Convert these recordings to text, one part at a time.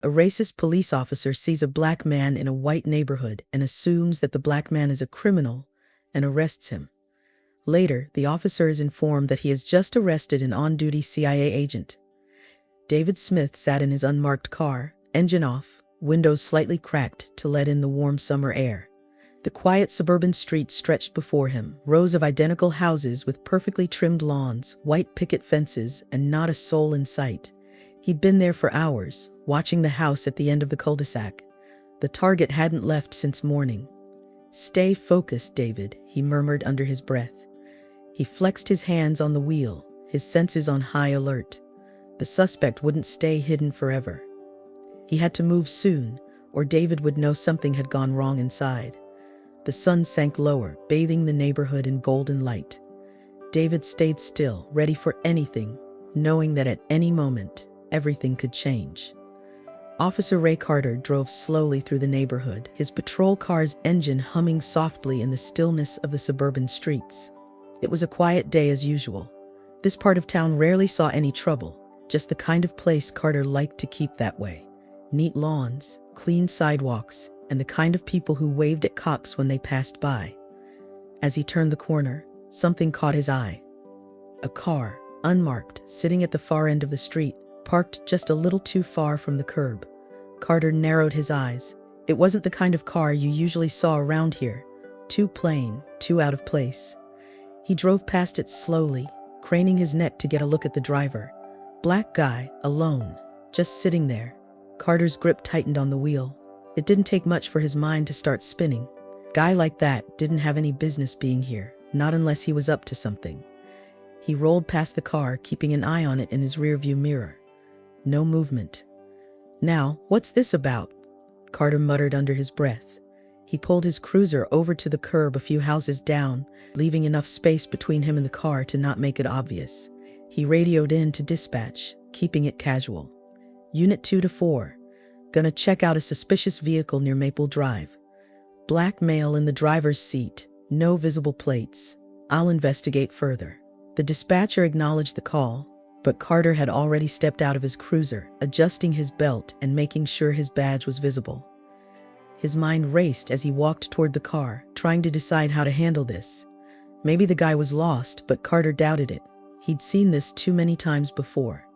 A racist police officer sees a black man in a white neighborhood and assumes that the black man is a criminal and arrests him. Later, the officer is informed that he has just arrested an on-duty CIA agent. David Smith sat in his unmarked car, engine off, windows slightly cracked to let in the warm summer air. The quiet suburban street stretched before him, rows of identical houses with perfectly trimmed lawns, white picket fences, and not a soul in sight. He'd been there for hours, watching the house at the end of the cul-de-sac. The target hadn't left since morning. "Stay focused, David," he murmured under his breath. He flexed his hands on the wheel, his senses on high alert. The suspect wouldn't stay hidden forever. He had to move soon, or David would know something had gone wrong inside. The sun sank lower, bathing the neighborhood in golden light. David stayed still, ready for anything, knowing that at any moment, everything could change. Officer Ray Carter drove slowly through the neighborhood, his patrol car's engine humming softly in the stillness of the suburban streets. It was a quiet day as usual. This part of town rarely saw any trouble, just the kind of place Carter liked to keep that way. Neat lawns, clean sidewalks, and the kind of people who waved at cops when they passed by. As he turned the corner, something caught his eye. A car, unmarked, sitting at the far end of the street, parked just a little too far from the curb. Carter narrowed his eyes. It wasn't the kind of car you usually saw around here. Too plain, too out of place. He drove past it slowly, craning his neck to get a look at the driver. Black guy, alone, just sitting there. Carter's grip tightened on the wheel. It didn't take much for his mind to start spinning. Guy like that didn't have any business being here, not unless he was up to something. He rolled past the car, keeping an eye on it in his rearview mirror. No movement. "Now, what's this about?" Carter muttered under his breath. He pulled his cruiser over to the curb a few houses down, leaving enough space between him and the car to not make it obvious. He radioed in to dispatch, keeping it casual. "Unit 2 to 4. Gonna check out a suspicious vehicle near Maple Drive. Black male in the driver's seat, no visible plates. I'll investigate further." The dispatcher acknowledged the call, but Carter had already stepped out of his cruiser, adjusting his belt and making sure his badge was visible. His mind raced as he walked toward the car, trying to decide how to handle this. Maybe the guy was lost, but Carter doubted it. He'd seen this too many times before.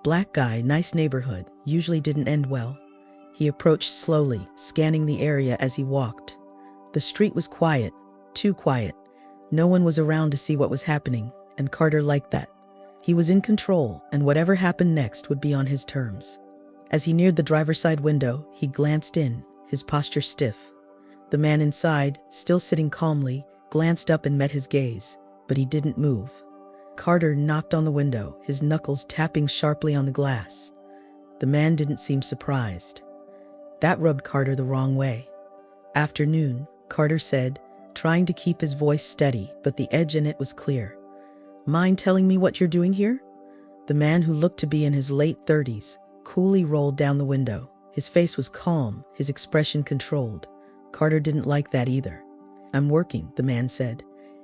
Black guy, nice neighborhood, usually didn't end well. He approached slowly, scanning the area as he walked. The street was quiet, too quiet. No one was around to see what was happening, and Carter liked that. He was in control, and whatever happened next would be on his terms. As he neared the driver's side window, he glanced in, his posture stiff. The man inside, still sitting calmly, glanced up and met his gaze, but he didn't move. Carter knocked on the window, his knuckles tapping sharply on the glass. The man didn't seem surprised. That rubbed Carter the wrong way. "Afternoon," Carter said, trying to keep his voice steady, but the edge in it was clear. "Mind telling me what you're doing here?" The man, who looked to be in his late 30s, coolly rolled down the window. His face was calm, his expression controlled. Carter didn't like that either. "I'm working," the man said,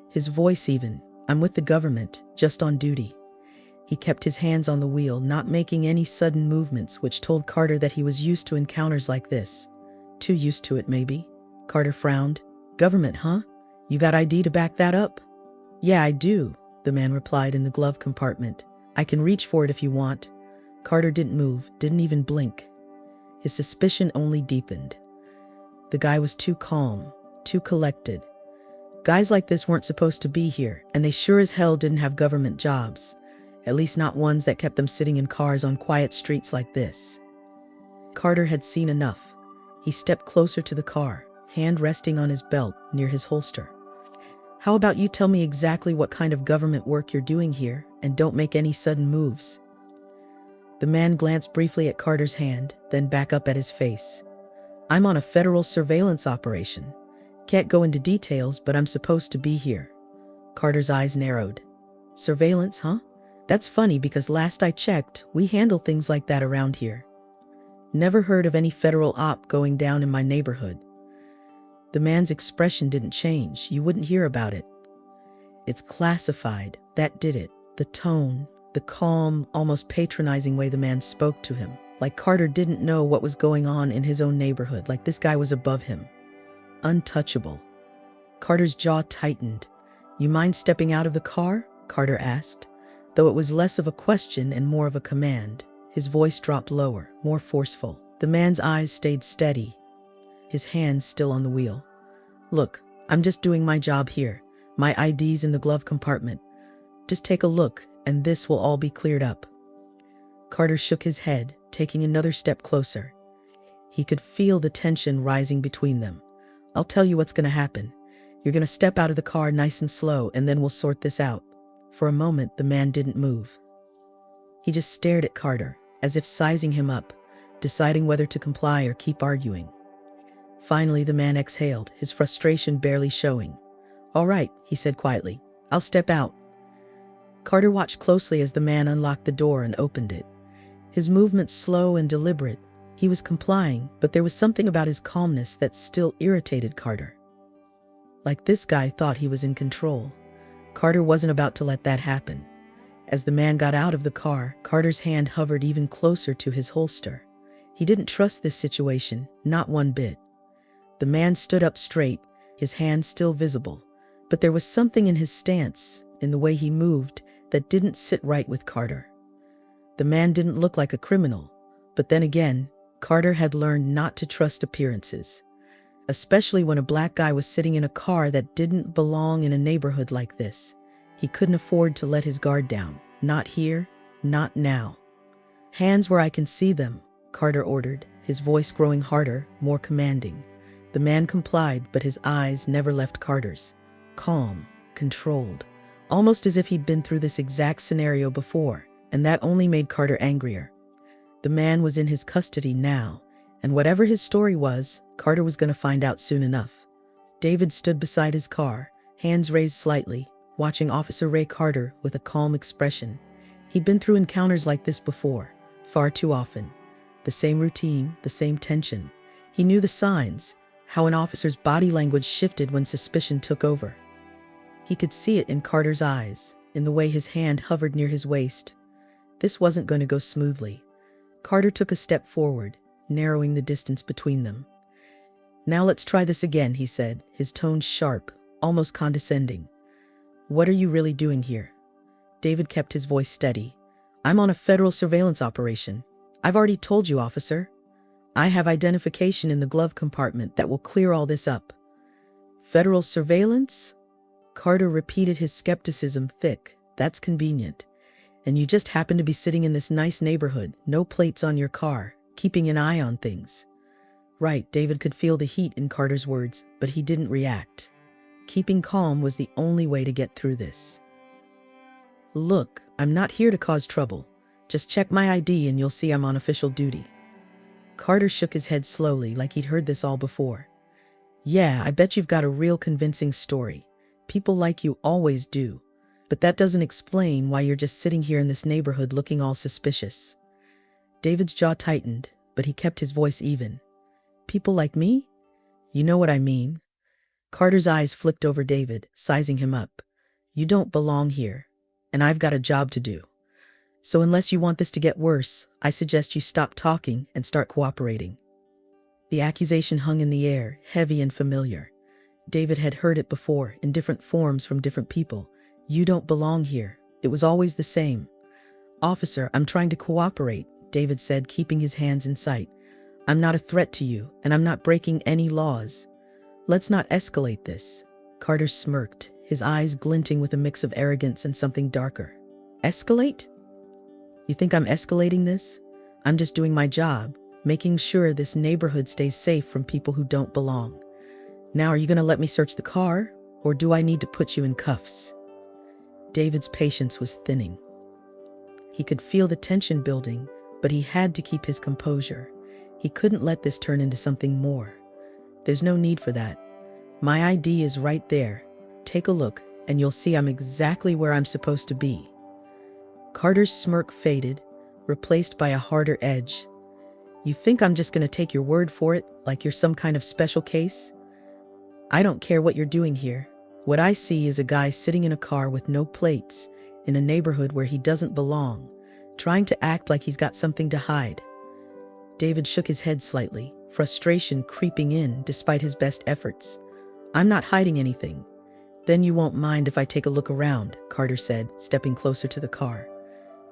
his voice even. "I'm with the government, just on duty." He kept his hands on the wheel, not making any sudden movements, which told Carter that he was used to encounters like this. Too used to it, maybe. Carter frowned. "Government, huh? You got ID to back that up?" "Yeah, I do," the man replied in the glove compartment. "I can reach for it if you want." Carter didn't move, didn't even blink. His suspicion only deepened. The guy was too calm, too collected. Guys like this weren't supposed to be here, and they sure as hell didn't have government jobs. At least not ones that kept them sitting in cars on quiet streets like this. Carter had seen enough. He stepped closer to the car, hand resting on his belt near his holster. "How about you tell me exactly what kind of government work you're doing here, and don't make any sudden moves?" The man glanced briefly at Carter's hand, then back up at his face. "I'm on a federal surveillance operation. Can't go into details, but I'm supposed to be here." Carter's eyes narrowed. "Surveillance, huh? That's funny because last I checked, we handle things like that around here. Never heard of any federal op going down in my neighborhood." The man's expression didn't change. You wouldn't hear about it. "It's classified." That did it. The tone, the calm, almost patronizing way the man spoke to him. Like Carter didn't know what was going on in his own neighborhood, like this guy was above him. Untouchable. Carter's jaw tightened. "You mind stepping out of the car?" Carter asked, though it was less of a question and more of a command. His voice dropped lower, more forceful. The man's eyes stayed steady, his hands still on the wheel. "Look, I'm just doing my job here. My ID's in the glove compartment. Just take a look, and this will all be cleared up." Carter shook his head, taking another step closer. He could feel the tension rising between them. "I'll tell you what's going to happen. You're going to step out of the car nice and slow, and then we'll sort this out." For a moment, the man didn't move. He just stared at Carter, as if sizing him up, deciding whether to comply or keep arguing. Finally, the man exhaled, his frustration barely showing. "All right," he said quietly. "I'll step out." Carter watched closely as the man unlocked the door and opened it. His movements slow and deliberate. He was complying, but there was something about his calmness that still irritated Carter. Like this guy thought he was in control. Carter wasn't about to let that happen. As the man got out of the car, Carter's hand hovered even closer to his holster. He didn't trust this situation, not one bit. The man stood up straight, his hand still visible, but there was something in his stance, in the way he moved, that didn't sit right with Carter. The man didn't look like a criminal, but then again, Carter had learned not to trust appearances, especially when a black guy was sitting in a car that didn't belong in a neighborhood like this. He couldn't afford to let his guard down. Not here, not now. "Hands where I can see them," Carter ordered, his voice growing harder, more commanding. The man complied, but his eyes never left Carter's. Calm, controlled, almost as if he'd been through this exact scenario before, and that only made Carter angrier. The man was in his custody now, and whatever his story was, Carter was going to find out soon enough. David stood beside his car, hands raised slightly, watching Officer Ray Carter with a calm expression. He'd been through encounters like this before, far too often. The same routine, the same tension. He knew the signs, how an officer's body language shifted when suspicion took over. He could see it in Carter's eyes, in the way his hand hovered near his waist. This wasn't going to go smoothly. Carter took a step forward, narrowing the distance between them. "Now let's try this again," he said, his tone sharp, almost condescending. "What are you really doing here?" David kept his voice steady. "I'm on a federal surveillance operation. I've already told you, officer. I have identification in the glove compartment that will clear all this up." "Federal surveillance?" Carter repeated, his skepticism thick. "That's convenient. And you just happen to be sitting in this nice neighborhood, no plates on your car, keeping an eye on things." Right, David could feel the heat in Carter's words, but he didn't react. Keeping calm was the only way to get through this. "Look, I'm not here to cause trouble. Just check my ID and you'll see I'm on official duty." Carter shook his head slowly, like he'd heard this all before. "Yeah, I bet you've got a real convincing story. People like you always do. But that doesn't explain why you're just sitting here in this neighborhood looking all suspicious." David's jaw tightened, but he kept his voice even. "People like me? You know what I mean." Carter's eyes flicked over David, sizing him up. "You don't belong here, and I've got a job to do. So unless you want this to get worse, I suggest you stop talking and start cooperating." The accusation hung in the air, heavy and familiar. David had heard it before, in different forms from different people. "You don't belong here." It was always the same. "Officer, I'm trying to cooperate," David said, keeping his hands in sight. "I'm not a threat to you, and I'm not breaking any laws. Let's not escalate this." Carter smirked, his eyes glinting with a mix of arrogance and something darker. "Escalate? You think I'm escalating this? I'm just doing my job, making sure this neighborhood stays safe from people who don't belong. Now, are you going to let me search the car, or do I need to put you in cuffs?" David's patience was thinning. He could feel the tension building, but he had to keep his composure. He couldn't let this turn into something more. "There's no need for that. My ID is right there. Take a look, and you'll see I'm exactly where I'm supposed to be." Carter's smirk faded, replaced by a harder edge. "You think I'm just going to take your word for it, like you're some kind of special case? I don't care what you're doing here. What I see is a guy sitting in a car with no plates, in a neighborhood where he doesn't belong, trying to act like he's got something to hide. David shook his head slightly, frustration creeping in despite his best efforts. I'm not hiding anything. Then you won't mind if I take a look around, Carter said, stepping closer to the car.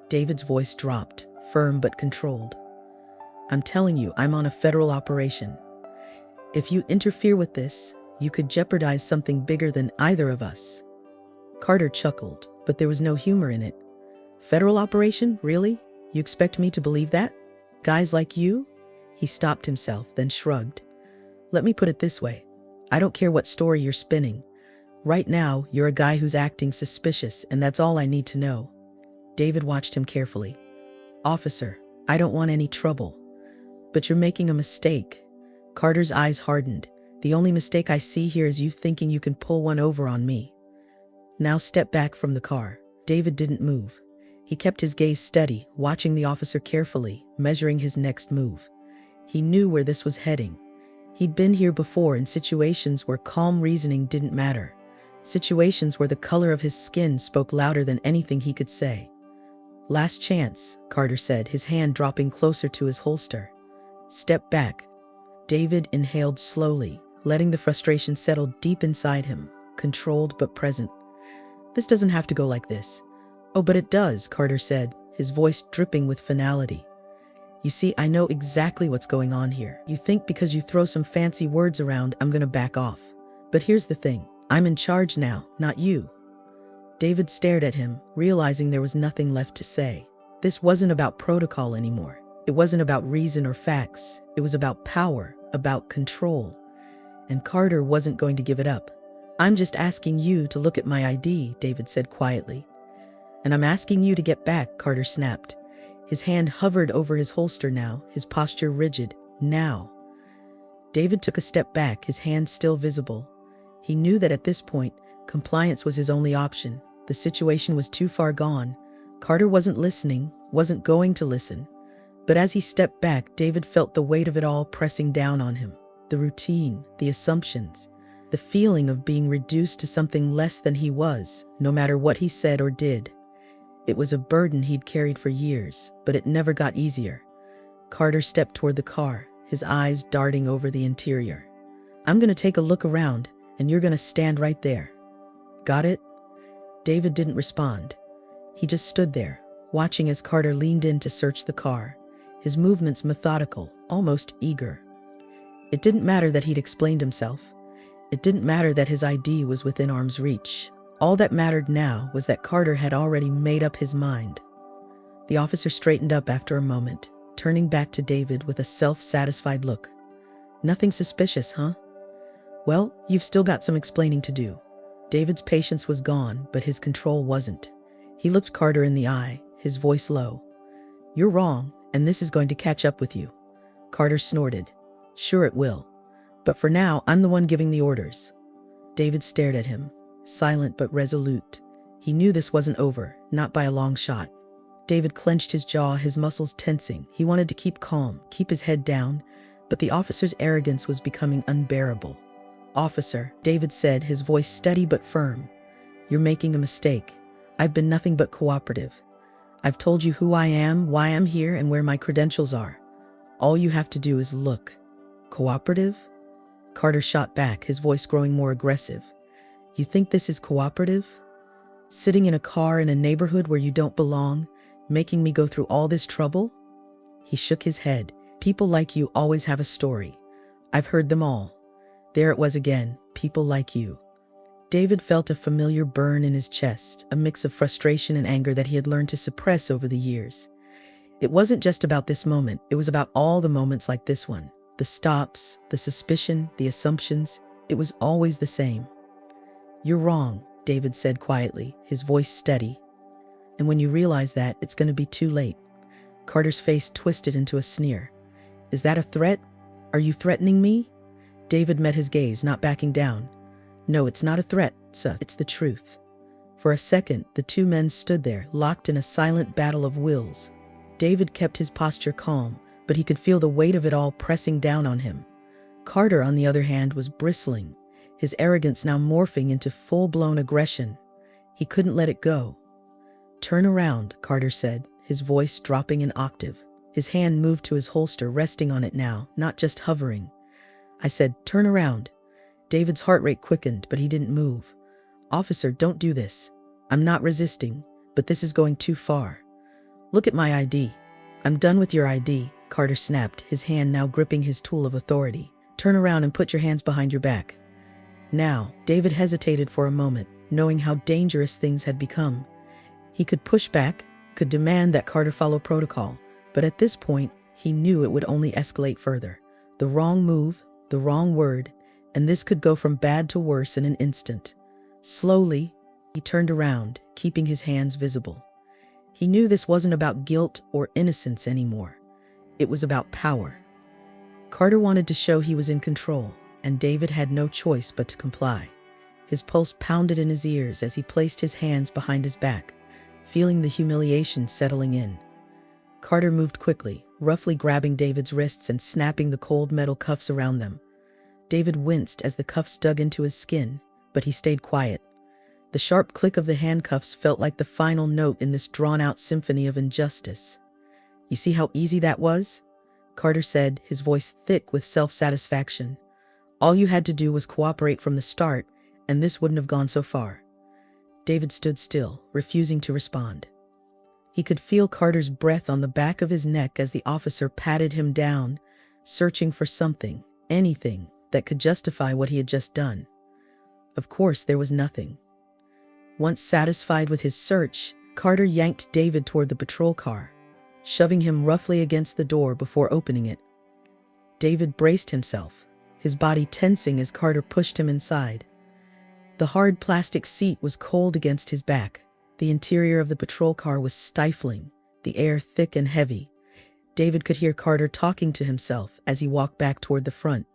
David's voice dropped, firm but controlled. I'm telling you, I'm on a federal operation. If you interfere with this, you could jeopardize something bigger than either of us. Carter chuckled, but there was no humor in it. Federal operation? Really? You expect me to believe that? Guys like you? He stopped himself, then shrugged. Let me put it this way. I don't care what story you're spinning. Right now, you're a guy who's acting suspicious, and that's all I need to know. David watched him carefully. Officer, I don't want any trouble. But you're making a mistake. Carter's eyes hardened. The only mistake I see here is you thinking you can pull one over on me. Now step back from the car. David didn't move. He kept his gaze steady, watching the officer carefully, measuring his next move. He knew where this was heading. He'd been here before in situations where calm reasoning didn't matter. Situations where the color of his skin spoke louder than anything he could say. Last chance, Carter said, his hand dropping closer to his holster. Step back. David inhaled slowly, letting the frustration settle deep inside him, controlled but present. This doesn't have to go like this. Oh, but it does, Carter said, his voice dripping with finality. You see, I know exactly what's going on here. You think because you throw some fancy words around, I'm gonna back off. But here's the thing. I'm in charge now, not you. David stared at him, realizing there was nothing left to say. This wasn't about protocol anymore. It wasn't about reason or facts. It was about power, about control. And Carter wasn't going to give it up. I'm just asking you to look at my ID, David said quietly. And I'm asking you to get back, Carter snapped. His hand hovered over his holster now, his posture rigid. Now. David took a step back, his hand still visible. He knew that at this point, compliance was his only option. The situation was too far gone. Carter wasn't listening, wasn't going to listen. But as he stepped back, David felt the weight of it all pressing down on him. The routine, the assumptions, the feeling of being reduced to something less than he was, no matter what he said or did. It was a burden he'd carried for years, but it never got easier. Carter stepped toward the car, his eyes darting over the interior. I'm gonna take a look around, and you're gonna stand right there. Got it? David didn't respond. He just stood there, watching as Carter leaned in to search the car, his movements methodical, almost eager. It didn't matter that he'd explained himself. It didn't matter that his ID was within arm's reach. All that mattered now was that Carter had already made up his mind. The officer straightened up after a moment, turning back to David with a self-satisfied look. Nothing suspicious, huh? Well, you've still got some explaining to do. David's patience was gone, but his control wasn't. He looked Carter in the eye, his voice low. You're wrong, and this is going to catch up with you. Carter snorted. Sure it will. But for now, I'm the one giving the orders. David stared at him, silent but resolute. He knew this wasn't over, not by a long shot. David clenched his jaw, his muscles tensing. He wanted to keep calm, keep his head down, but the officer's arrogance was becoming unbearable. Officer, David said, his voice steady but firm. You're making a mistake. I've been nothing but cooperative. I've told you who I am, why I'm here, and where my credentials are. All you have to do is look. Cooperative? Carter shot back, his voice growing more aggressive. You think this is cooperative? Sitting in a car in a neighborhood where you don't belong, making me go through all this trouble? He shook his head. People like you always have a story. I've heard them all. There it was again, people like you. David felt a familiar burn in his chest, a mix of frustration and anger that he had learned to suppress over the years. It wasn't just about this moment, it was about all the moments like this one. The stops, the suspicion, the assumptions, it was always the same. You're wrong, David said quietly, his voice steady. And when you realize that, it's going to be too late. Carter's face twisted into a sneer. Is that a threat? Are you threatening me? David met his gaze, not backing down. No, it's not a threat, sir. It's the truth. For a second, the two men stood there, locked in a silent battle of wills. David kept his posture calm, but he could feel the weight of it all pressing down on him. Carter, on the other hand, was bristling, his arrogance now morphing into full-blown aggression. He couldn't let it go. Turn around, Carter said, his voice dropping an octave. His hand moved to his holster, resting on it now, not just hovering. I said, "Turn around." David's heart rate quickened, but he didn't move. "Officer, don't do this. I'm not resisting, but this is going too far. Look at my ID." "I'm done with your ID," Carter snapped, his hand now gripping his tool of authority. "Turn around and put your hands behind your back." Now, David hesitated for a moment, knowing how dangerous things had become. He could push back, could demand that Carter follow protocol, but at this point, he knew it would only escalate further. The wrong move, the wrong word, and this could go from bad to worse in an instant. Slowly, he turned around, keeping his hands visible. He knew this wasn't about guilt or innocence anymore. It was about power. Carter wanted to show he was in control, and David had no choice but to comply. His pulse pounded in his ears as he placed his hands behind his back, feeling the humiliation settling in. Carter moved quickly, roughly grabbing David's wrists and snapping the cold metal cuffs around them. David winced as the cuffs dug into his skin, but he stayed quiet. The sharp click of the handcuffs felt like the final note in this drawn-out symphony of injustice. "You see how easy that was?" Carter said, his voice thick with self-satisfaction. "All you had to do was cooperate from the start, and this wouldn't have gone so far." David stood still, refusing to respond. He could feel Carter's breath on the back of his neck as the officer patted him down, searching for something, anything, that could justify what he had just done. Of course, there was nothing. Once satisfied with his search, Carter yanked David toward the patrol car, shoving him roughly against the door before opening it. David braced himself, his body tensing as Carter pushed him inside. The hard plastic seat was cold against his back. The interior of the patrol car was stifling, the air thick and heavy. David could hear Carter talking to himself as he walked back toward the front,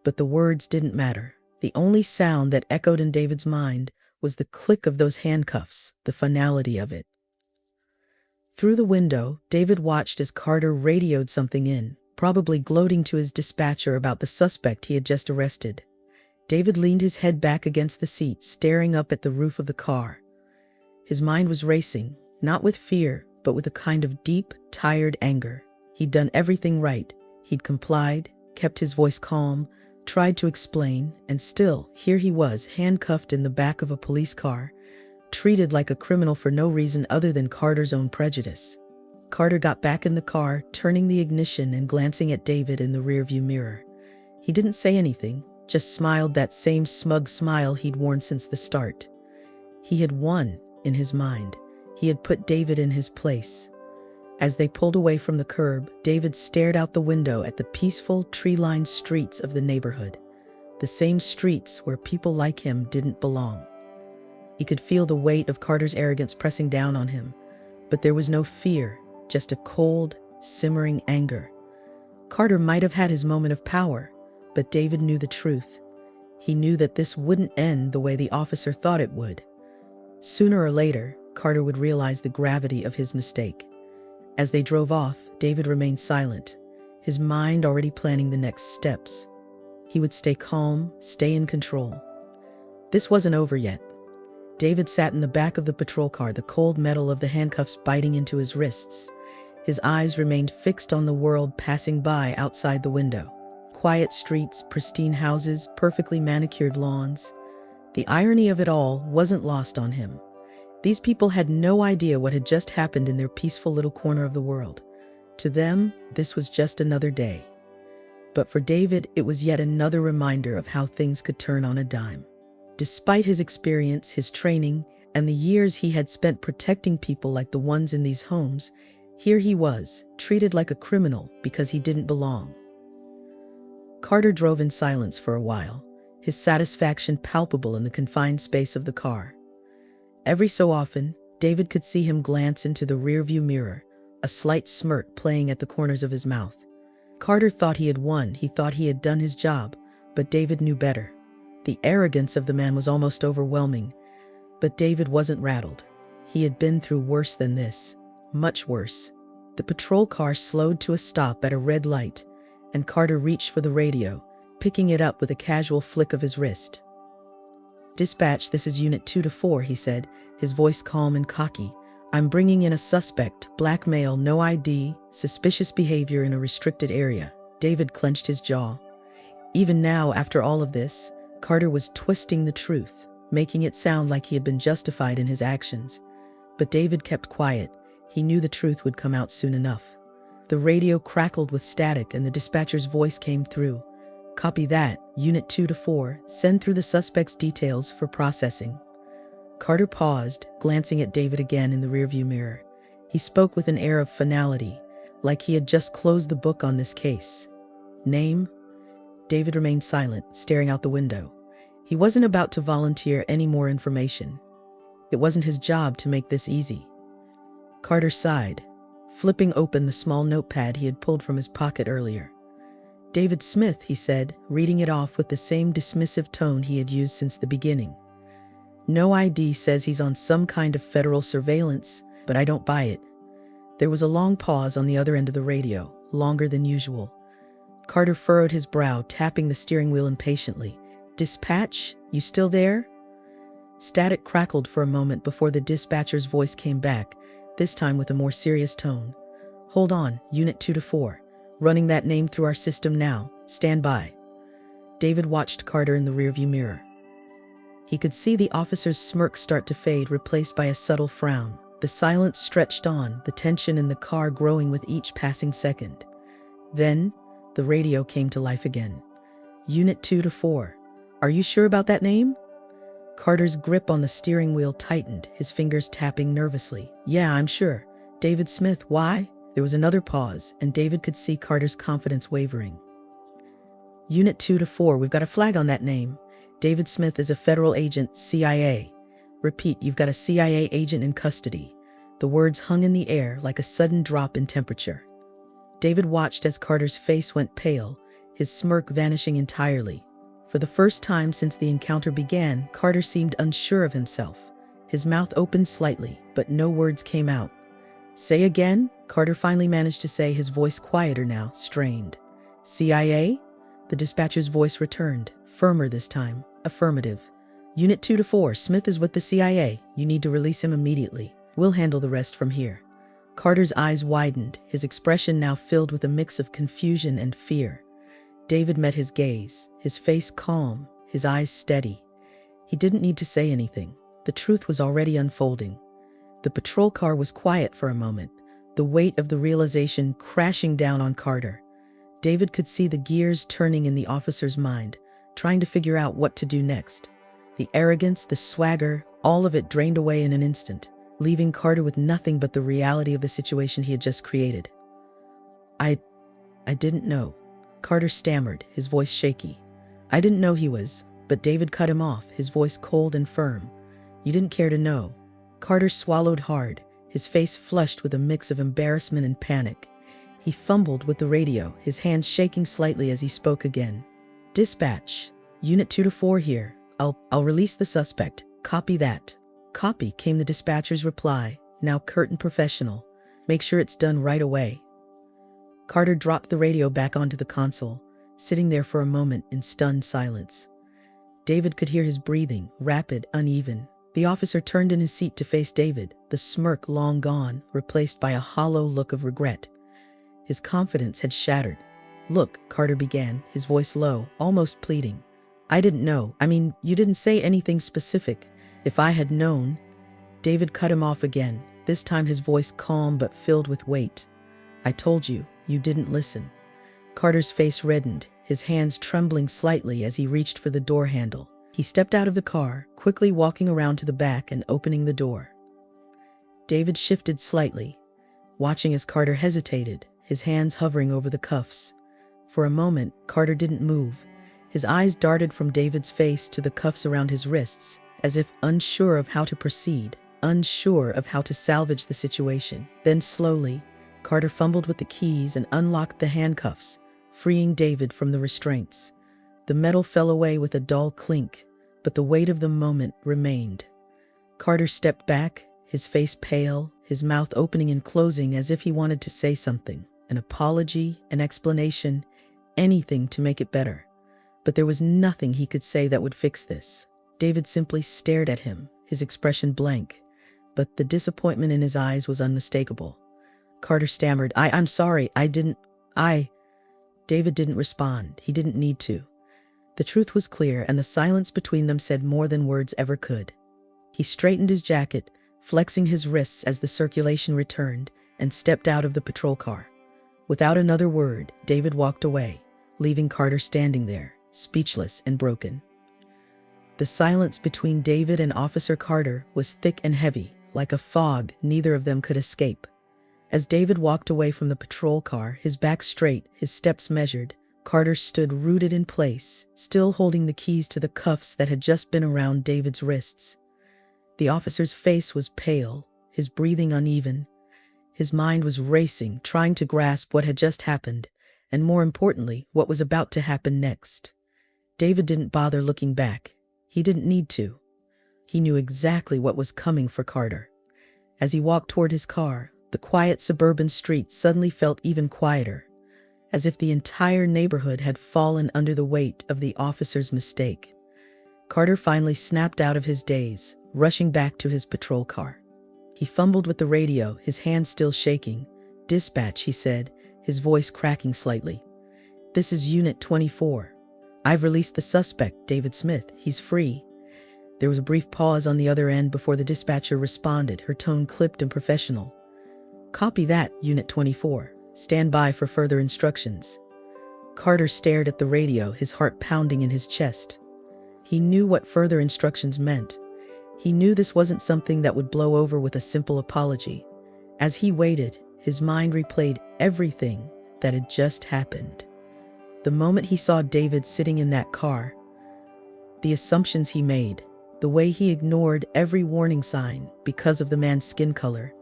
but the words didn't matter. The only sound that echoed in David's mind was the click of those handcuffs, the finality of it. Through the window, David watched as Carter radioed something in, probably gloating to his dispatcher about the suspect he had just arrested. David leaned his head back against the seat, staring up at the roof of the car. His mind was racing, not with fear, but with a kind of deep, tired anger. He'd done everything right. He'd complied, kept his voice calm, tried to explain, and still, here he was, handcuffed in the back of a police car, treated like a criminal for no reason other than Carter's own prejudice. Carter got back in the car, turning the ignition and glancing at David in the rearview mirror. He didn't say anything, just smiled that same smug smile he'd worn since the start. He had won, in his mind. He had put David in his place. As they pulled away from the curb, David stared out the window at the peaceful, tree-lined streets of the neighborhood. The same streets where people like him didn't belong. He could feel the weight of Carter's arrogance pressing down on him, but there was no fear, just a cold, simmering anger. Carter might have had his moment of power, but David knew the truth. He knew that this wouldn't end the way the officer thought it would. Sooner or later, Carter would realize the gravity of his mistake. As they drove off, David remained silent, his mind already planning the next steps. He would stay calm, stay in control. This wasn't over yet. David sat in the back of the patrol car, the cold metal of the handcuffs biting into his wrists. His eyes remained fixed on the world passing by outside the window. Quiet streets, pristine houses, perfectly manicured lawns. The irony of it all wasn't lost on him. These people had no idea what had just happened in their peaceful little corner of the world. To them, this was just another day. But for David, it was yet another reminder of how things could turn on a dime. Despite his experience, his training, and the years he had spent protecting people like the ones in these homes, here he was, treated like a criminal because he didn't belong. Carter drove in silence for a while, his satisfaction palpable in the confined space of the car. Every so often, David could see him glance into the rearview mirror, a slight smirk playing at the corners of his mouth. Carter thought he had won, he thought he had done his job, but David knew better. The arrogance of the man was almost overwhelming, but David wasn't rattled. He had been through worse than this, much worse. The patrol car slowed to a stop at a red light, and Carter reached for the radio, picking it up with a casual flick of his wrist. "Dispatch, this is Unit 2-4, he said, his voice calm and cocky, I'm bringing in a suspect, black male, no ID, suspicious behavior in a restricted area. David clenched his jaw. Even now, after all of this, Carter was twisting the truth, making it sound like he had been justified in his actions. But David kept quiet. He knew the truth would come out soon enough. The radio crackled with static and the dispatcher's voice came through. Copy that, Unit 2 to 4, send through the suspect's details for processing. Carter paused, glancing at David again in the rearview mirror. He spoke with an air of finality, like he had just closed the book on this case. Name? David remained silent, staring out the window. He wasn't about to volunteer any more information. It wasn't his job to make this easy. Carter sighed, flipping open the small notepad he had pulled from his pocket earlier. David Smith, he said, reading it off with the same dismissive tone he had used since the beginning. No ID says he's on some kind of federal surveillance, but I don't buy it. There was a long pause on the other end of the radio, longer than usual. Carter furrowed his brow, tapping the steering wheel impatiently. Dispatch, you still there? Static crackled for a moment before the dispatcher's voice came back, this time with a more serious tone. Hold on, Unit 2 to 4. Running that name through our system now. Stand by. David watched Carter in the rearview mirror. He could see the officer's smirk start to fade, replaced by a subtle frown. The silence stretched on, the tension in the car growing with each passing second. Then, the radio came to life again. Unit 2 to 4. Are you sure about that name? Carter's grip on the steering wheel tightened, his fingers tapping nervously. Yeah, I'm sure. David Smith, why? There was another pause, and David could see Carter's confidence wavering. Unit 2 to 4, we've got a flag on that name. David Smith is a federal agent, CIA. Repeat, you've got a CIA agent in custody. The words hung in the air like a sudden drop in temperature. David watched as Carter's face went pale, his smirk vanishing entirely. For the first time since the encounter began, Carter seemed unsure of himself. His mouth opened slightly, but no words came out. Say again? Carter finally managed to say, his voice quieter now, strained. CIA? The dispatcher's voice returned, firmer this time. Affirmative. Unit 2 to 4, Smith is with the CIA. You need to release him immediately. We'll handle the rest from here. Carter's eyes widened, his expression now filled with a mix of confusion and fear. David met his gaze, his face calm, his eyes steady. He didn't need to say anything. The truth was already unfolding. The patrol car was quiet for a moment, the weight of the realization crashing down on Carter. David could see the gears turning in the officer's mind, trying to figure out what to do next. The arrogance, the swagger, all of it drained away in an instant, leaving Carter with nothing but the reality of the situation he had just created. I didn't know. Carter stammered, his voice shaky. I didn't know he was, but David cut him off, his voice cold and firm. You didn't care to know. Carter swallowed hard, his face flushed with a mix of embarrassment and panic. He fumbled with the radio, his hands shaking slightly as he spoke again. Dispatch. Unit 2 to 4 here. I'll release the suspect. Copy that. Copy, came the dispatcher's reply, now curt and professional. Make sure it's done right away. Carter dropped the radio back onto the console, sitting there for a moment in stunned silence. David could hear his breathing, rapid, uneven. The officer turned in his seat to face David, the smirk long gone, replaced by a hollow look of regret. His confidence had shattered. Look, Carter began, his voice low, almost pleading. I didn't know. You didn't say anything specific. If I had known. David cut him off again, this time his voice calm but filled with weight. I told you, you didn't listen. Carter's face reddened, his hands trembling slightly as he reached for the door handle. He stepped out of the car, quickly walking around to the back and opening the door. David shifted slightly, watching as Carter hesitated, his hands hovering over the cuffs. For a moment, Carter didn't move. His eyes darted from David's face to the cuffs around his wrists, as if unsure of how to proceed, unsure of how to salvage the situation. Then slowly, Carter fumbled with the keys and unlocked the handcuffs, freeing David from the restraints. The metal fell away with a dull clink, but the weight of the moment remained. Carter stepped back, his face pale, his mouth opening and closing as if he wanted to say something, an apology, an explanation, anything to make it better. But there was nothing he could say that would fix this. David simply stared at him, his expression blank. but the disappointment in his eyes was unmistakable. Carter stammered, I'm sorry, David didn't respond. He didn't need to. The truth was clear, and the silence between them said more than words ever could. He straightened his jacket, flexing his wrists as the circulation returned, and stepped out of the patrol car. Without another word, David walked away, leaving Carter standing there, speechless and broken. The silence between David and Officer Carter was thick and heavy, like a fog neither of them could escape. As David walked away from the patrol car, his back straight, his steps measured, Carter stood rooted in place, still holding the keys to the cuffs that had just been around David's wrists. The officer's face was pale, his breathing uneven. His mind was racing, trying to grasp what had just happened, and more importantly, what was about to happen next. David didn't bother looking back. He didn't need to. He knew exactly what was coming for Carter. As he walked toward his car, the quiet suburban street suddenly felt even quieter, as if the entire neighborhood had fallen under the weight of the officer's mistake. Carter finally snapped out of his daze, rushing back to his patrol car. He fumbled with the radio, his hands still shaking. "Dispatch," he said, his voice cracking slightly. "This is Unit 24. I've released the suspect, David Smith. He's free." There was a brief pause on the other end before the dispatcher responded, her tone clipped and professional. "Copy that, Unit 24. Stand by for further instructions." Carter stared at the radio, his heart pounding in his chest. He knew what further instructions meant. He knew this wasn't something that would blow over with a simple apology. As he waited, his mind replayed everything that had just happened. The moment he saw David sitting in that car, the assumptions he made, the way he ignored every warning sign because of the man's skin color,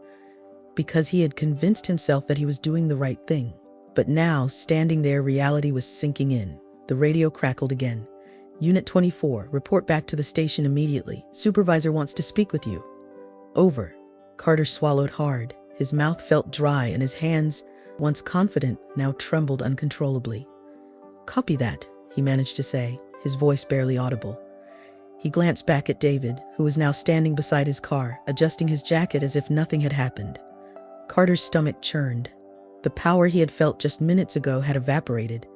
because he had convinced himself that he was doing the right thing. But now, standing there, reality was sinking in. The radio crackled again. "Unit 24, report back to the station immediately. Supervisor wants to speak with you." "Over." Carter swallowed hard. His mouth felt dry and his hands, once confident, now trembled uncontrollably. "Copy that," he managed to say, his voice barely audible. He glanced back at David, who was now standing beside his car, adjusting his jacket as if nothing had happened. Carter's stomach churned. The power he had felt just minutes ago had evaporated,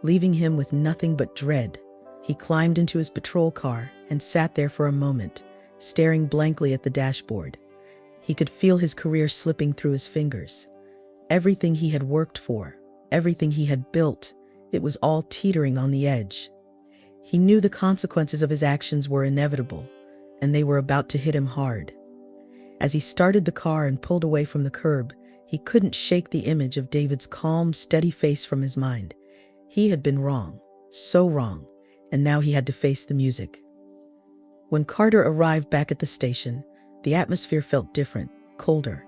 leaving him with nothing but dread. He climbed into his patrol car and sat there for a moment, staring blankly at the dashboard. He could feel his career slipping through his fingers. Everything he had worked for, everything he had built, it was all teetering on the edge. He knew the consequences of his actions were inevitable, and they were about to hit him hard. As he started the car and pulled away from the curb, he couldn't shake the image of David's calm, steady face from his mind. He had been wrong, so wrong, and now he had to face the music. When Carter arrived back at the station, the atmosphere felt different, colder.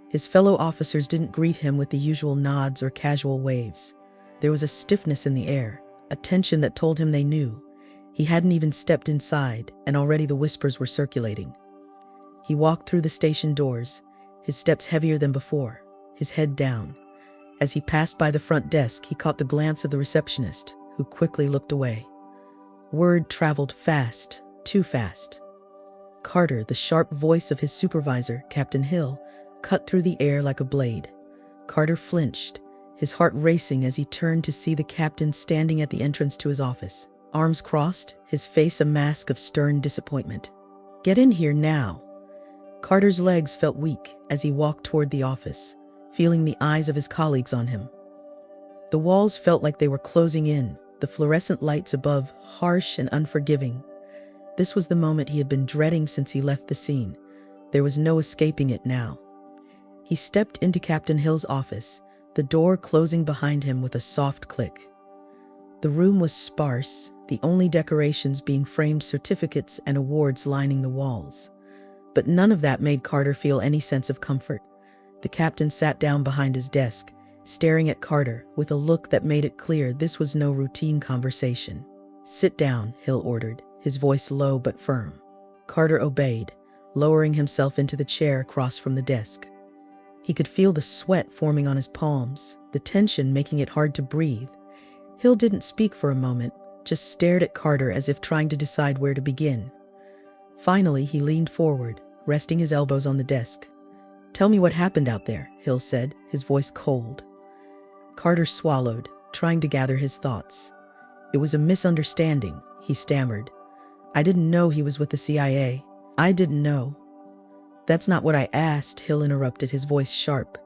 His fellow officers didn't greet him with the usual nods or casual waves. There was a stiffness in the air, a tension that told him they knew. He hadn't even stepped inside, and already the whispers were circulating. He walked through the station doors, his steps heavier than before, his head down. As he passed by the front desk, he caught the glance of the receptionist, who quickly looked away. Word traveled fast, too fast. Carter, the sharp voice of his supervisor, Captain Hill, cut through the air like a blade. Carter flinched, his heart racing as he turned to see the captain standing at the entrance to his office. Arms crossed, his face a mask of stern disappointment. "Get in here now." Carter's legs felt weak as he walked toward the office, feeling the eyes of his colleagues on him. The walls felt like they were closing in, the fluorescent lights above harsh and unforgiving. This was the moment he had been dreading since he left the scene. There was no escaping it now. He stepped into Captain Hill's office, the door closing behind him with a soft click. The room was sparse, the only decorations being framed certificates and awards lining the walls. But none of that made Carter feel any sense of comfort. The captain sat down behind his desk, staring at Carter with a look that made it clear this was no routine conversation. "Sit down," Hill ordered, his voice low but firm. Carter obeyed, lowering himself into the chair across from the desk. He could feel the sweat forming on his palms, the tension making it hard to breathe. Hill didn't speak for a moment, just stared at Carter as if trying to decide where to begin. Finally, he leaned forward, resting his elbows on the desk. "Tell me what happened out there," Hill said, his voice cold. Carter swallowed, trying to gather his thoughts. "It was a misunderstanding," he stammered. "I didn't know he was with the CIA. I didn't know." "That's not what I asked," Hill interrupted, his voice sharp.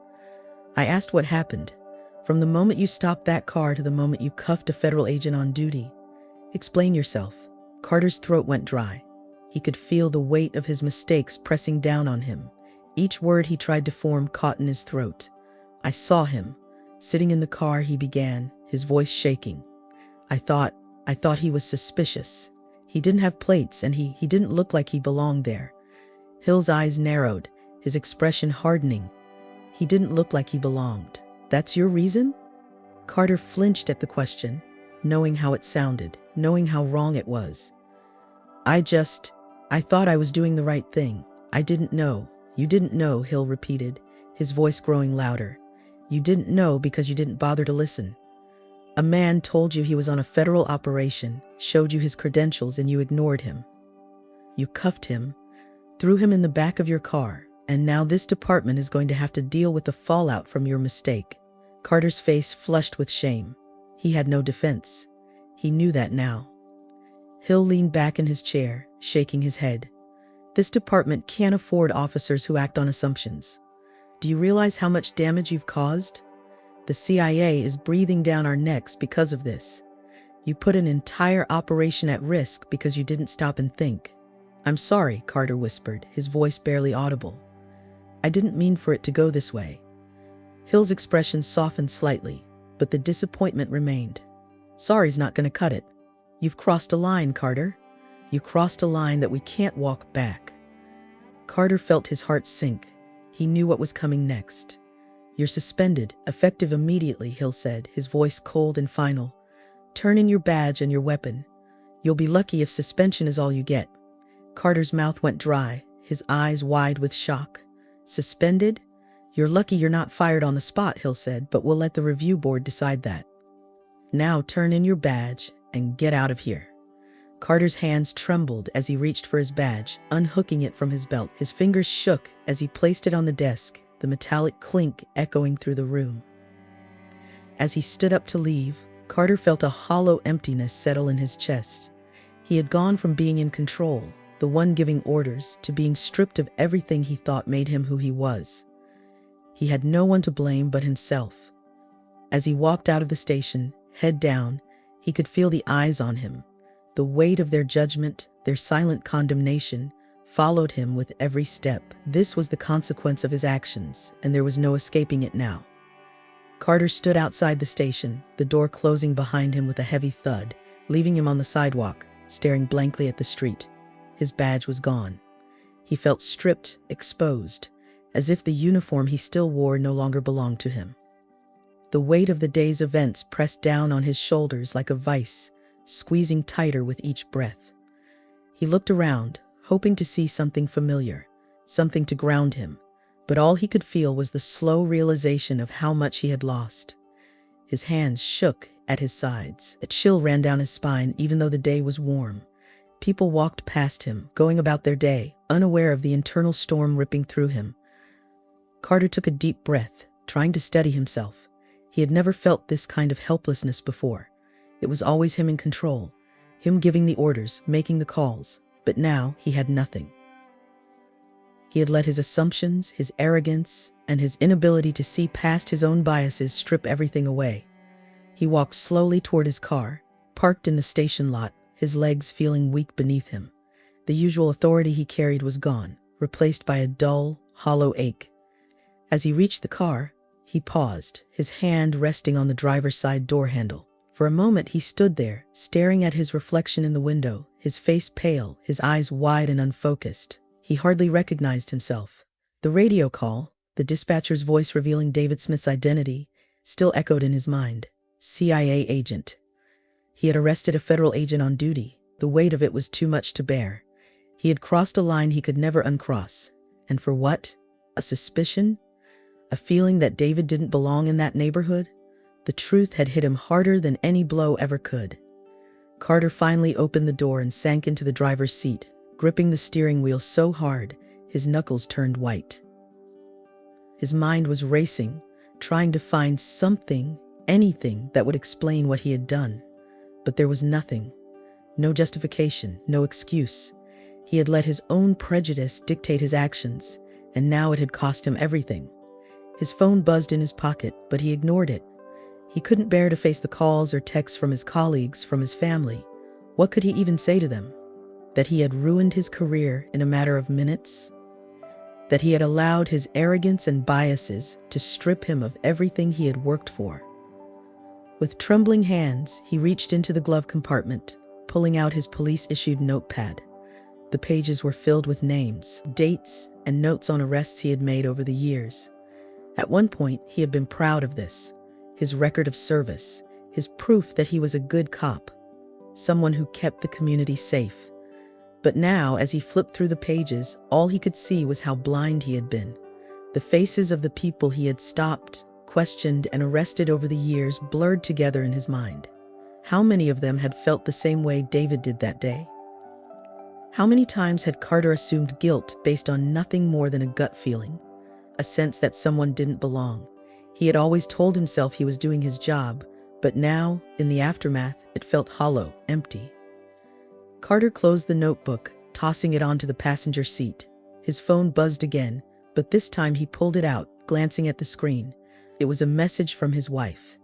"I asked what happened, from the moment you stopped that car to the moment you cuffed a federal agent on duty. Explain yourself." Carter's throat went dry. He could feel the weight of his mistakes pressing down on him. Each word he tried to form caught in his throat. "I saw him. Sitting in the car," he began, his voice shaking. I thought he was suspicious. He didn't have plates and he didn't look like he belonged there." Hill's eyes narrowed, his expression hardening. "He didn't look like he belonged. That's your reason?" Carter flinched at the question, knowing how it sounded, knowing how wrong it was. I thought I was doing the right thing. I didn't know." "You didn't know," Hill repeated, his voice growing louder. "You didn't know because you didn't bother to listen. A man told you he was on a federal operation, showed you his credentials, and you ignored him. You cuffed him, threw him in the back of your car, and now this department is going to have to deal with the fallout from your mistake." Carter's face flushed with shame. He had no defense. He knew that now. Hill leaned back in his chair, shaking his head. "This department can't afford officers who act on assumptions. Do you realize how much damage you've caused? The CIA is breathing down our necks because of this. You put an entire operation at risk because you didn't stop and think." "I'm sorry," Carter whispered, his voice barely audible. "I didn't mean for it to go this way." Hill's expression softened slightly, but the disappointment remained. "Sorry's not going to cut it. You've crossed a line, Carter. You crossed a line that we can't walk back." Carter felt his heart sink. He knew what was coming next. "You're suspended, effective immediately," Hill said, his voice cold and final. "Turn in your badge and your weapon. You'll be lucky if suspension is all you get." Carter's mouth went dry, his eyes wide with shock. "Suspended? You're lucky you're not fired on the spot," Hill said, "but we'll let the review board decide that. Now turn in your badge and get out of here." Carter's hands trembled as he reached for his badge, unhooking it from his belt. His fingers shook as he placed it on the desk, the metallic clink echoing through the room. As he stood up to leave, Carter felt a hollow emptiness settle in his chest. He had gone from being in control, the one giving orders, to being stripped of everything he thought made him who he was. He had no one to blame but himself. As he walked out of the station, head down, he could feel the eyes on him. The weight of their judgment, their silent condemnation, followed him with every step. This was the consequence of his actions, and there was no escaping it now. Carter stood outside the station, the door closing behind him with a heavy thud, leaving him on the sidewalk, staring blankly at the street. His badge was gone. He felt stripped, exposed, as if the uniform he still wore no longer belonged to him. The weight of the day's events pressed down on his shoulders like a vice, squeezing tighter with each breath. He looked around, hoping to see something familiar, something to ground him, but all he could feel was the slow realization of how much he had lost. His hands shook at his sides. A chill ran down his spine even though the day was warm. People walked past him, going about their day, unaware of the internal storm ripping through him. Carter took a deep breath, trying to steady himself. He had never felt this kind of helplessness before. It was always him in control, him giving the orders, making the calls, but now he had nothing. He had let his assumptions, his arrogance, and his inability to see past his own biases strip everything away. He walked slowly toward his car, parked in the station lot, his legs feeling weak beneath him. The usual authority he carried was gone, replaced by a dull, hollow ache. As he reached the car, he paused, his hand resting on the driver's side door handle. For a moment he stood there, staring at his reflection in the window, his face pale, his eyes wide and unfocused. He hardly recognized himself. The radio call, the dispatcher's voice revealing David Smith's identity, still echoed in his mind. CIA agent. He had arrested a federal agent on duty. The weight of it was too much to bear. He had crossed a line he could never uncross. And for what? A suspicion? A feeling that David didn't belong in that neighborhood? The truth had hit him harder than any blow ever could. Carter finally opened the door and sank into the driver's seat, gripping the steering wheel so hard, His knuckles turned white. His mind was racing, trying to find something, anything that would explain what he had done. But there was nothing. No justification, no excuse. He had let his own prejudice dictate his actions, and now it had cost him everything. His phone buzzed in his pocket, but he ignored it. He couldn't bear to face the calls or texts from his colleagues, from his family. What could he even say to them? That he had ruined his career in a matter of minutes? That he had allowed his arrogance and biases to strip him of everything he had worked for? With trembling hands, he reached into the glove compartment, pulling out his police-issued notepad. The pages were filled with names, dates, and notes on arrests he had made over the years. At one point, he had been proud of this, his record of service, his proof that he was a good cop, someone who kept the community safe. But now, as he flipped through the pages, all he could see was how blind he had been. The faces of the people he had stopped, questioned, and arrested over the years blurred together in his mind. How many of them had felt the same way David did that day? How many times had Carter assumed guilt based on nothing more than a gut feeling, a sense that someone didn't belong? He had always told himself he was doing his job, but now, in the aftermath, it felt hollow, empty. Carter closed the notebook, tossing it onto the passenger seat. His phone buzzed again, but this time he pulled it out, glancing at the screen. It was a message from his wife.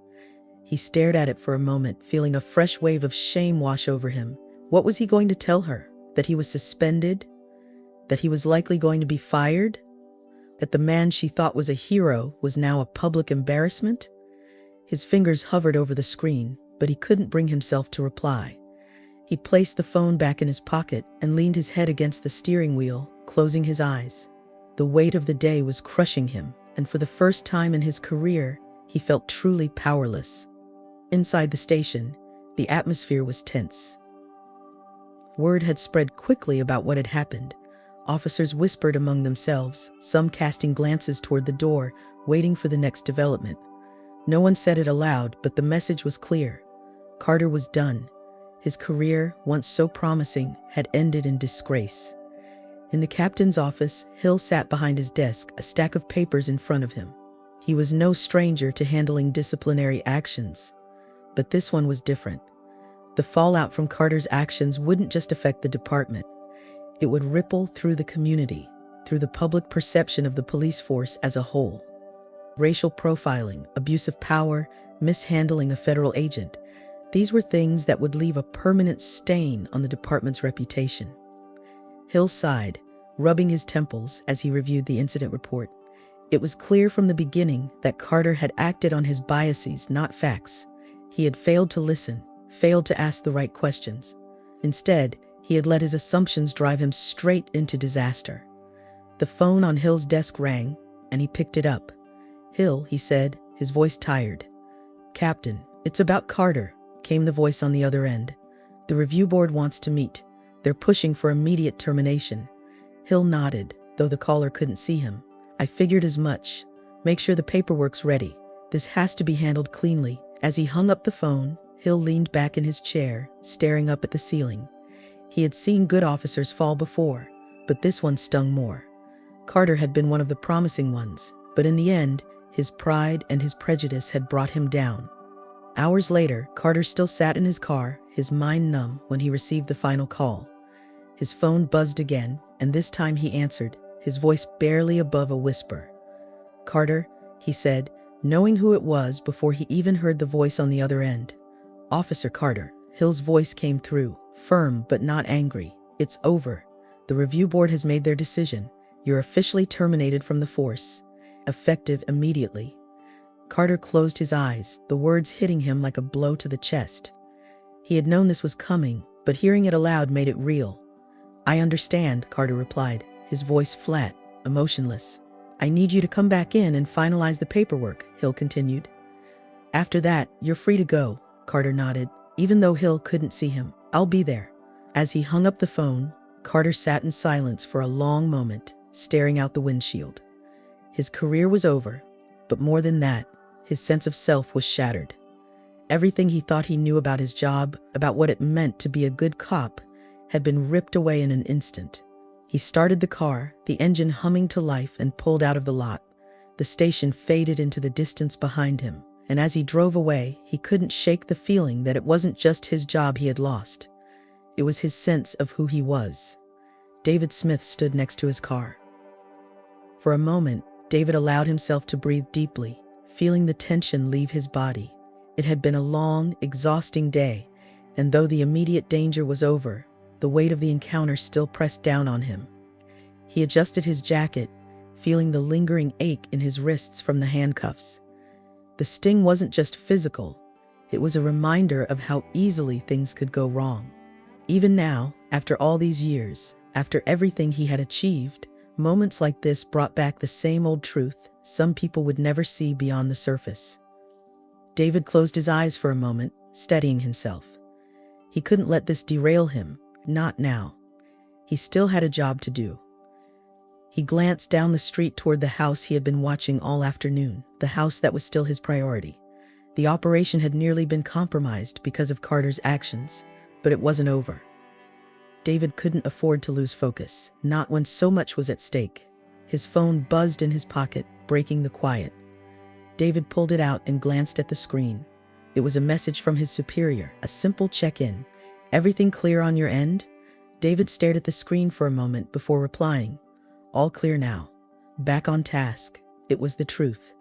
He stared at it for a moment, feeling a fresh wave of shame wash over him. What was he going to tell her? That he was suspended? That he was likely going to be fired? That the man she thought was a hero was now a public embarrassment? His fingers hovered over the screen, but he couldn't bring himself to reply. He placed the phone back in his pocket and leaned his head against the steering wheel, closing his eyes. The weight of the day was crushing him, and for the first time in his career, he felt truly powerless. Inside the station, the atmosphere was tense. Word had spread quickly about what had happened. Officers whispered among themselves, some casting glances toward the door, waiting for the next development. No one said it aloud, but the message was clear. Carter was done. His career, once so promising, had ended in disgrace. In the captain's office, Hill sat behind his desk, a stack of papers in front of him. He was no stranger to handling disciplinary actions, but this one was different. The fallout from Carter's actions wouldn't just affect the department. It would ripple through the community, through the public perception of the police force as a whole. Racial profiling, abuse of power, mishandling a federal agent, these were things that would leave a permanent stain on the department's reputation. Hill sighed, rubbing his temples as he reviewed the incident report. It was clear from the beginning that Carter had acted on his biases, not facts. He had failed to listen, failed to ask the right questions. Instead, he had let his assumptions drive him straight into disaster. The phone on Hill's desk rang, and he picked it up. "Hill," he said, his voice tired. "Captain, it's about Carter," came the voice on the other end. "The review board wants to meet. They're pushing for immediate termination." Hill nodded, though the caller couldn't see him. "I figured as much. Make sure the paperwork's ready. This has to be handled cleanly." As he hung up the phone, Hill leaned back in his chair, staring up at the ceiling. He had seen good officers fall before, but this one stung more. Carter had been one of the promising ones, but in the end, his pride and his prejudice had brought him down. Hours later, Carter still sat in his car, his mind numb, when he received the final call. His phone buzzed again, and this time he answered, his voice barely above a whisper. "Carter," he said, knowing who it was before he even heard the voice on the other end. "Officer Carter." Hill's voice came through, firm but not angry. "It's over. The review board has made their decision. You're officially terminated from the force, effective immediately." Carter closed his eyes, the words hitting him like a blow to the chest. He had known this was coming, but hearing it aloud made it real. "I understand," Carter replied, his voice flat, emotionless. "I need you to come back in and finalize the paperwork," Hill continued. "After that, you're free to go," Carter nodded, even though Hill couldn't see him. "I'll be there." As he hung up the phone, Carter sat in silence for a long moment, staring out the windshield. His career was over, but more than that, his sense of self was shattered. Everything he thought he knew about his job, about what it meant to be a good cop, had been ripped away in an instant. He started the car, the engine humming to life, and pulled out of the lot. The station faded into the distance behind him, and as he drove away, he couldn't shake the feeling that it wasn't just his job he had lost. It was his sense of who he was. David Smith stood next to his car. For a moment, David allowed himself to breathe deeply, feeling the tension leave his body. It had been a long, exhausting day, and though the immediate danger was over, the weight of the encounter still pressed down on him. He adjusted his jacket, feeling the lingering ache in his wrists from the handcuffs. The sting wasn't just physical, it was a reminder of how easily things could go wrong. Even now, after all these years, after everything he had achieved, moments like this brought back the same old truth: some people would never see beyond the surface. David closed his eyes for a moment, steadying himself. He couldn't let this derail him, not now. He still had a job to do. He glanced down the street toward the house he had been watching all afternoon, the house that was still his priority. The operation had nearly been compromised because of Carter's actions, but it wasn't over. David couldn't afford to lose focus, not when so much was at stake. His phone buzzed in his pocket, breaking the quiet. David pulled it out and glanced at the screen. It was a message from his superior, a simple check-in. "Everything clear on your end?" David stared at the screen for a moment before replying. "All clear now. Back on task." It was the truth.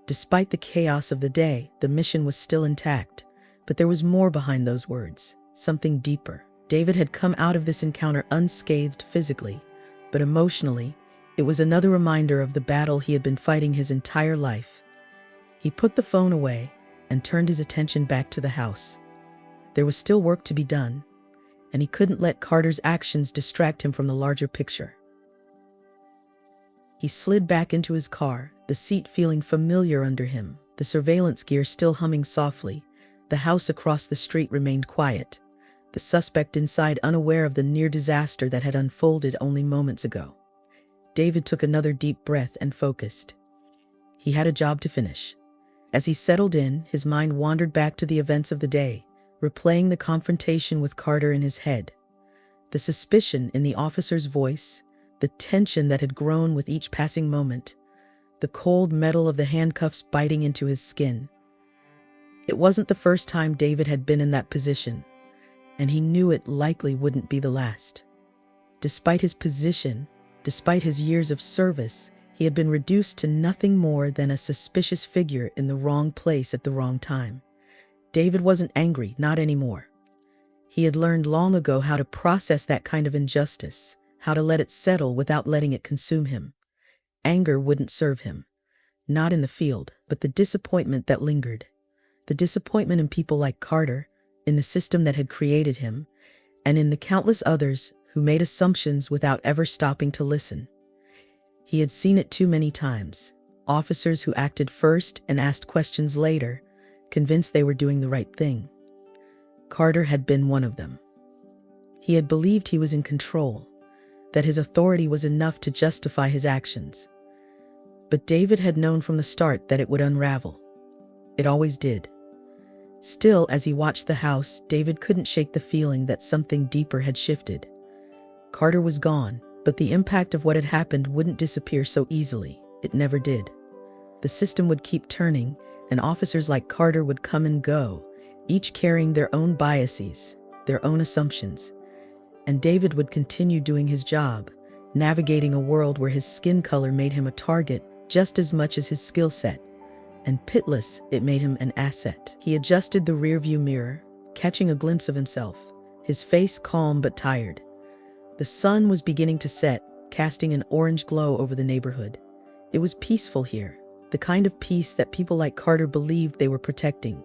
Despite the chaos of the day, the mission was still intact. But there was more behind those words, something deeper. David had come out of this encounter unscathed physically, but emotionally, it was another reminder of the battle he had been fighting his entire life. He put the phone away and turned his attention back to the house. There was still work to be done, and he couldn't let Carter's actions distract him from the larger picture. He slid back into his car, the seat feeling familiar under him, the surveillance gear still humming softly. The house across the street remained quiet, the suspect inside unaware of the near disaster that had unfolded only moments ago. David took another deep breath and focused. He had a job to finish. As he settled in, his mind wandered back to the events of the day, replaying the confrontation with Carter in his head. The suspicion in the officer's voice, the tension that had grown with each passing moment, the cold metal of the handcuffs biting into his skin. It wasn't the first time David had been in that position, and he knew it likely wouldn't be the last. Despite his position, despite his years of service, he had been reduced to nothing more than a suspicious figure in the wrong place at the wrong time. David wasn't angry, not anymore. He had learned long ago how to process that kind of injustice, how to let it settle without letting it consume him. Anger wouldn't serve him, not in the field, but the disappointment that lingered. The disappointment in people like Carter, in the system that had created him, and in the countless others who made assumptions without ever stopping to listen. He had seen it too many times. Officers who acted first and asked questions later, convinced they were doing the right thing. Carter had been one of them. He had believed he was in control, that his authority was enough to justify his actions. But David had known from the start that it would unravel. It always did. Still, as he watched the house, David couldn't shake the feeling that something deeper had shifted. Carter was gone, but the impact of what had happened wouldn't disappear so easily. It never did. The system would keep turning, and officers like Carter would come and go, each carrying their own biases, their own assumptions. And David would continue doing his job, navigating a world where his skin color made him a target just as much as his skill set. And pitiless, it made him an asset. He adjusted the rearview mirror, catching a glimpse of himself, his face calm but tired. The sun was beginning to set, casting an orange glow over the neighborhood. It was peaceful here, the kind of peace that people like Carter believed they were protecting.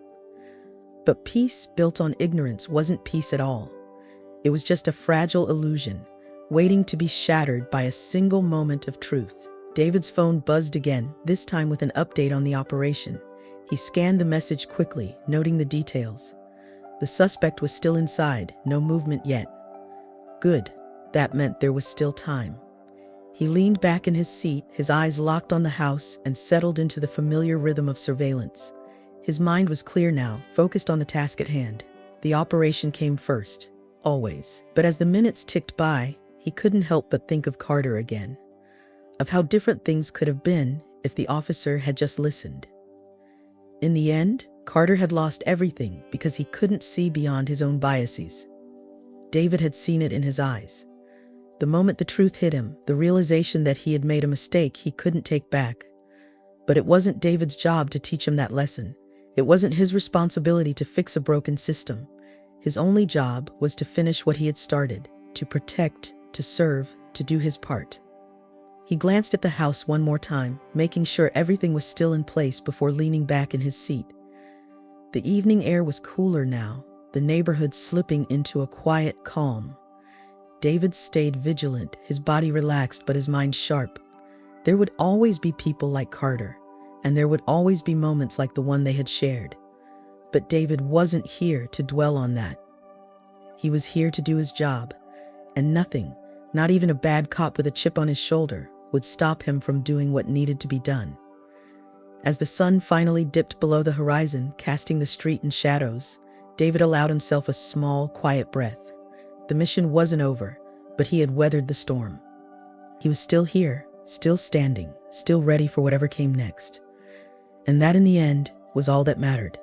But peace built on ignorance wasn't peace at all. It was just a fragile illusion, waiting to be shattered by a single moment of truth. David's phone buzzed again, this time with an update on the operation. He scanned the message quickly, noting the details. The suspect was still inside, no movement yet. Good. That meant there was still time. He leaned back in his seat, his eyes locked on the house, and settled into the familiar rhythm of surveillance. His mind was clear now, focused on the task at hand. The operation came first, always. But as the minutes ticked by, he couldn't help but think of Carter again, of how different things could have been if the officer had just listened. In the end, Carter had lost everything because he couldn't see beyond his own biases. David had seen it in his eyes. The moment the truth hit him, the realization that he had made a mistake he couldn't take back. But it wasn't David's job to teach him that lesson. It wasn't his responsibility to fix a broken system. His only job was to finish what he had started, to protect, to serve, to do his part. He glanced at the house one more time, making sure everything was still in place before leaning back in his seat. The evening air was cooler now, the neighborhood slipping into a quiet calm. David stayed vigilant, his body relaxed but his mind sharp. There would always be people like Carter, and there would always be moments like the one they had shared. But David wasn't here to dwell on that. He was here to do his job, and nothing, not even a bad cop with a chip on his shoulder, would stop him from doing what needed to be done. As the sun finally dipped below the horizon, casting the street in shadows, David allowed himself a small, quiet breath. The mission wasn't over, but he had weathered the storm. He was still here, still standing, still ready for whatever came next. And that in the end was all that mattered.